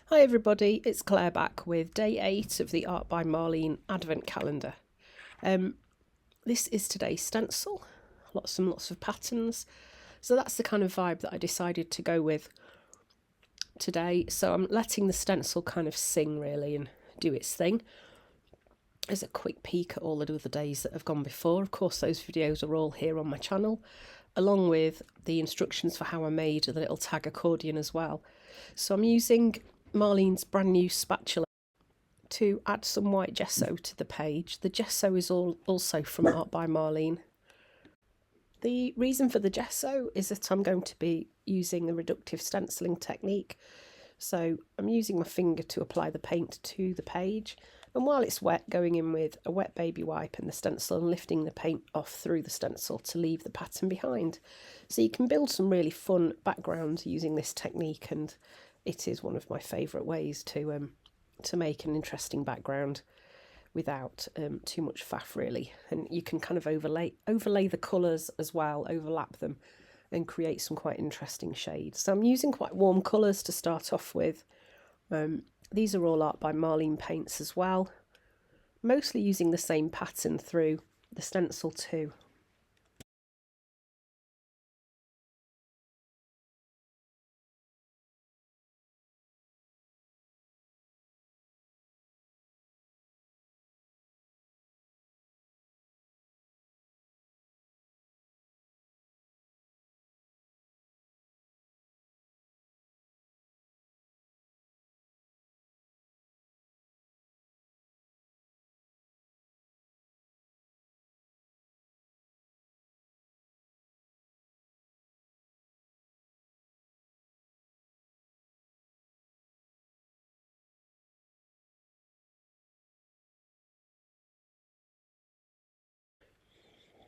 Hi everybody, it's Claire back with day 8 of the Art by Marlene Advent calendar. This is today's stencil, lots of patterns. So that's the kind of vibe that I decided to go with today. So I'm letting the stencil kind of sing really and do its thing. As a quick peek at all the other days that have gone before. Of course, those videos are all here on my channel, along with the instructions for how I made the little tag accordion as well. So I'm using Marlene's brand new spatula to add some white gesso to the page. The gesso is also from Art by Marlene. The reason for the gesso is that I'm going to be using the reductive stenciling technique. So I'm using my finger to apply the paint to the page, and while it's wet, going in with a wet baby wipe and the stencil and lifting the paint off through the stencil to leave the pattern behind. So you can build some really fun backgrounds using this technique, and it is one of my favourite ways to make an interesting background without too much faff really. And you can kind of overlay the colours as well, overlap them and create some quite interesting shades. So I'm using quite warm colours to start off with. These are all Art by Marlene paints as well, mostly using the same pattern through the stencil too.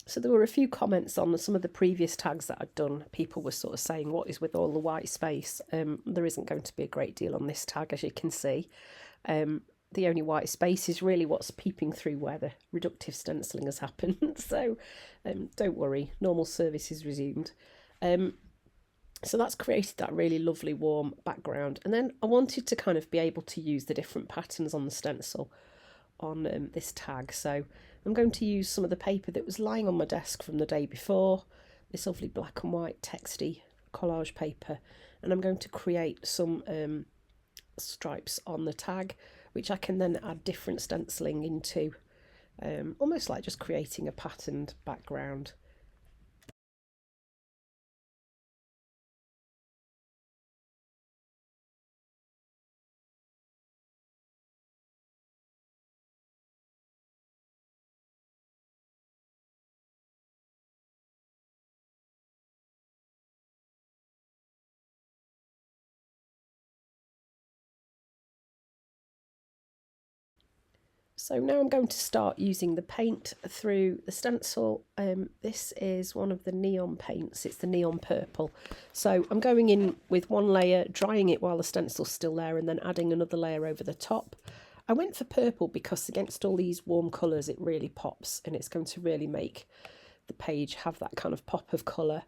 So there were a few comments on some of the previous tags that I'd done. People were sort of saying, what is with all the white space? There isn't going to be a great deal on this tag, as you can see. The only white space is really what's peeping through where the reductive stenciling has happened. So don't worry, normal service is resumed. So that's created that really lovely warm background. And then I wanted to kind of be able to use the different patterns on the stencil on this tag. So I'm going to use some of the paper that was lying on my desk from the day before, this lovely black and white texty collage paper, and I'm going to create some stripes on the tag, which I can then add different stenciling into, almost like just creating a patterned background. So now I'm going to start using the paint through the stencil. This is one of the neon paints, it's the neon purple. So I'm going in with one layer, drying it while the stencil's still there, and then adding another layer over the top. I went for purple because against all these warm colours it really pops, and it's going to really make the page have that kind of pop of colour.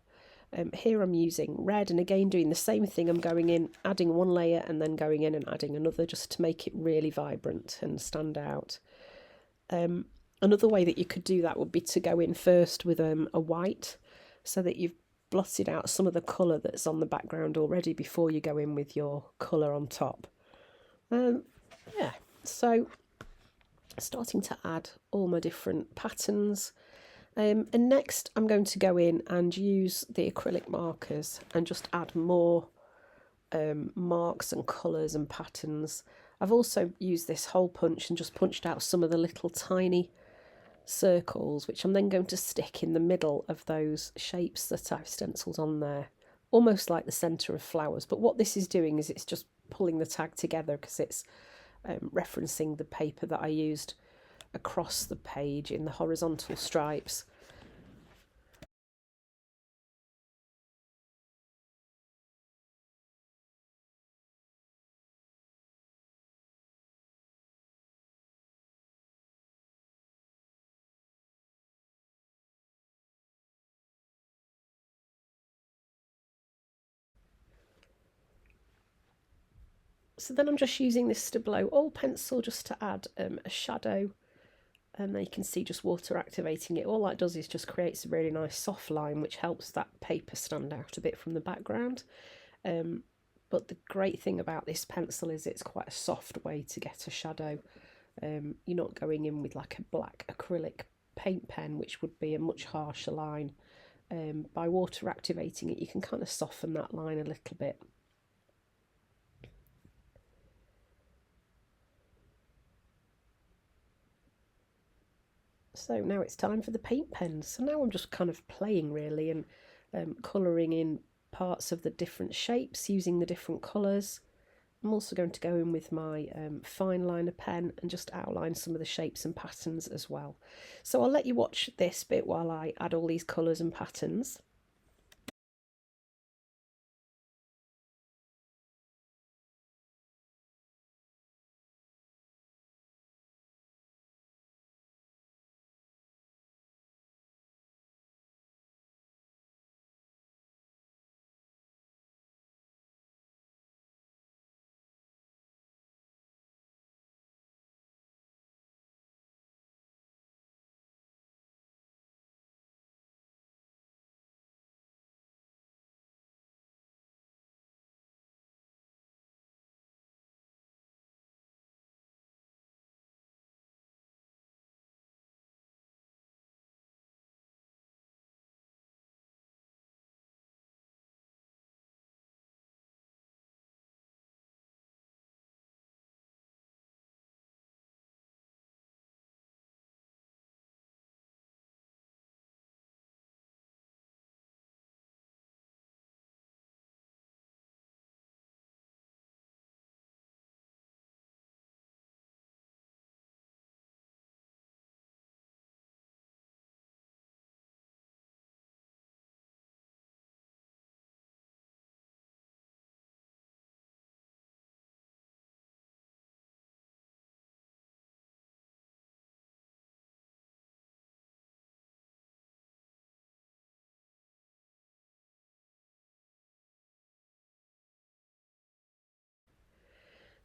Here I'm using red, and again doing the same thing. I'm going in, adding one layer and then going in and adding another, just to make it really vibrant and stand out. Another way that you could do that would be to go in first with a white, so that you've blotted out some of the colour that's on the background already before you go in with your colour on top. Yeah, so starting to add all my different patterns. And next I'm going to go in and use the acrylic markers and just add more marks and colours and patterns. I've also used this hole punch and just punched out some of the little tiny circles, which I'm then going to stick in the middle of those shapes that I've stenciled on there, almost like the centre of flowers. But what this is doing is it's just pulling the tag together, because it's referencing the paper that I used across the page in the horizontal stripes. So then I'm just using this Stabilo oil pencil just to add a shadow, and there you can see just water activating it. All that does is just creates a really nice soft line which helps that paper stand out a bit from the background. But the great thing about this pencil is it's quite a soft way to get a shadow. You're not going in with like a black acrylic paint pen, which would be a much harsher line. By water activating it, you can kind of soften that line a little bit. So now it's time for the paint pens. So now I'm just kind of playing really and colouring in parts of the different shapes using the different colours. I'm also going to go in with my fine liner pen and just outline some of the shapes and patterns as well. So I'll let you watch this bit while I add all these colours and patterns.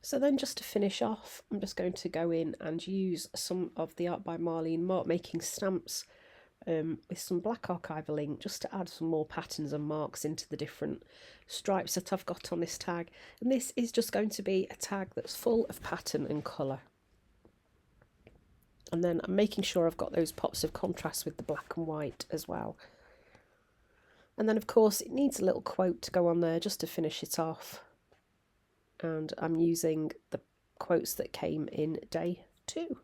So then just to finish off, I'm just going to go in and use some of the Art by Marlene mark making stamps with some black archival ink just to add some more patterns and marks into the different stripes that I've got on this tag. And this is just going to be a tag that's full of pattern and colour. And then I'm making sure I've got those pops of contrast with the black and white as well. And then of course it needs a little quote to go on there just to finish it off. And I'm using the quotes that came in day 2.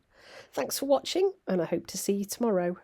Thanks for watching, and I hope to see you tomorrow.